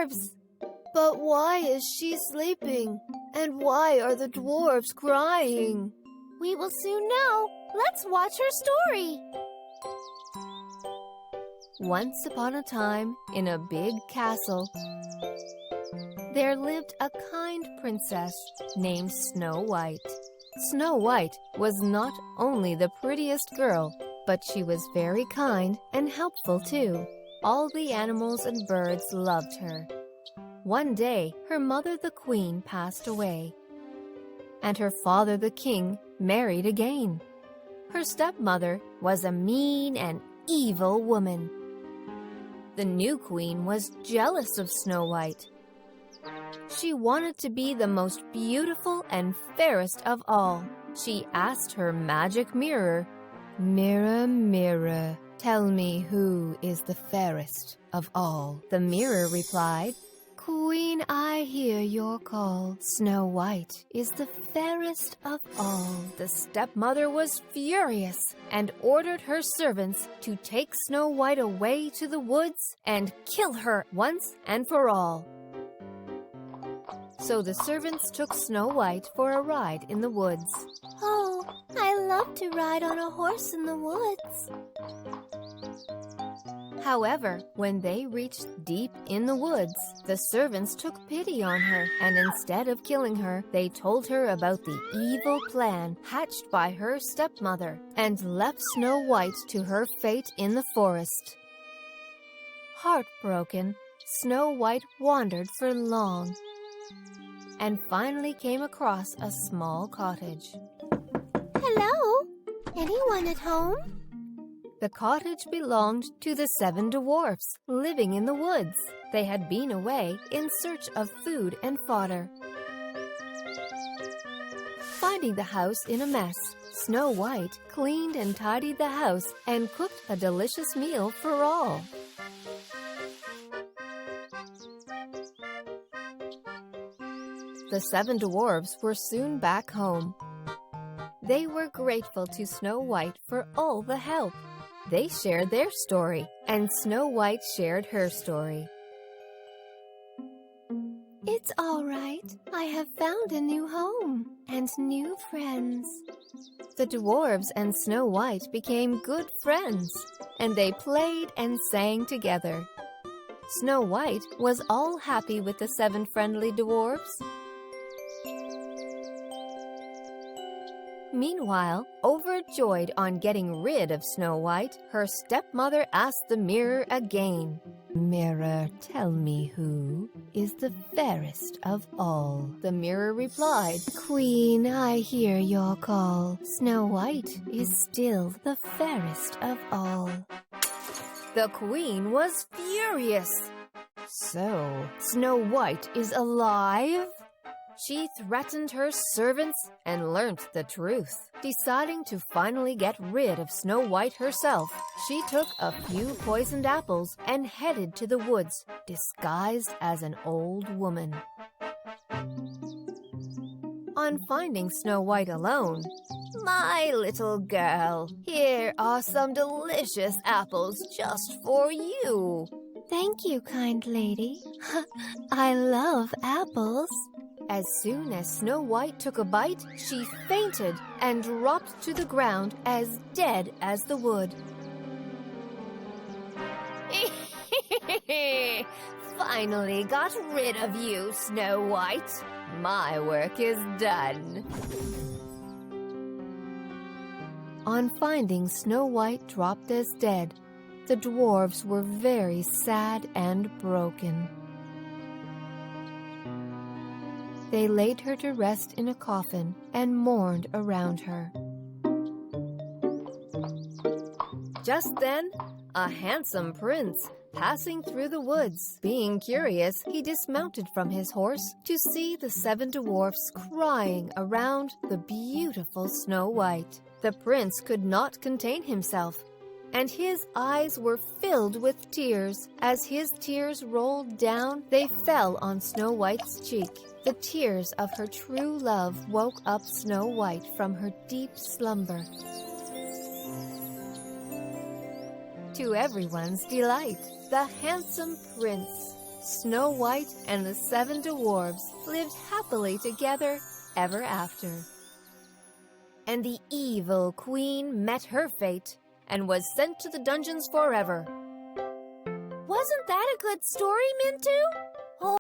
dwarves. But why is she sleeping? And why are the dwarves crying? We will soon know. Let's watch her story. Once upon a time, in a big castle, there lived a kind princess named Snow White. Snow White was not only the prettiest girl, but she was very kind and helpful too. All the animals and birds loved her. One day, her mother the queen passed away, and her father the king married again. Her stepmother was a mean and evil woman. The new queen was jealous of Snow White. She wanted to be the most beautiful and fairest of all. She asked her magic mirror, "Mirror, mirror, tell me who is the fairest of all." The mirror replied, "Queen, I hear your call. Snow White is the fairest of all." The stepmother was furious and ordered her servants to take Snow White away to the woods and kill her once and for all. So the servants took Snow White for a ride in the woods. Oh, I love to ride on a horse in the woods. However, when they reached deep in the woods, the servants took pity on her, and instead of killing her, they told her about the evil plan hatched by her stepmother and left Snow White to her fate in the forest. Heartbroken, Snow White wandered for long and finally came across a small cottage. Hello? Anyone at home? The cottage belonged to the 7 dwarfs living in the woods. They had been away in search of food and fodder. Finding the house in a mess, Snow White cleaned and tidied the house and cooked a delicious meal for all. The 7 dwarfs were soon back home. They were grateful to Snow White for all the help. They shared their story, and Snow White shared her story. It's all right. I have found a new home and new friends. The dwarves and Snow White became good friends, and they played and sang together. Snow White was all happy with the 7 friendly dwarves. Meanwhile, overjoyed on getting rid of Snow White, her stepmother asked the mirror again, "Mirror, tell me who is the fairest of all." The mirror replied, "Queen, I hear your call. Snow White is still the fairest of all." The queen was furious. So, Snow White is alive? She threatened her servants and learnt the truth. Deciding to finally get rid of Snow White herself, she took a few poisoned apples and headed to the woods, disguised as an old woman. On finding Snow White alone, "My little girl, here are some delicious apples just for you." Thank you, kind lady. I love apples. As soon as Snow White took a bite, she fainted and dropped to the ground as dead as the wood. Finally got rid of you, Snow White. My work is done. On finding Snow White dropped as dead, the dwarves were very sad and broken. They laid her to rest in a coffin and mourned around her. Just then, a handsome prince passing through the woods. Being curious, he dismounted from his horse to see the 7 dwarfs crying around the beautiful Snow White. The prince could not contain himself, and his eyes were filled with tears. As his tears rolled down, they fell on Snow White's cheek. The tears of her true love woke up Snow White from her deep slumber. To everyone's delight, the handsome prince Snow White and the 7 dwarfs lived happily together ever after. And the evil queen met her fate and was sent to the dungeons forever. Wasn't that a good story, Mintu?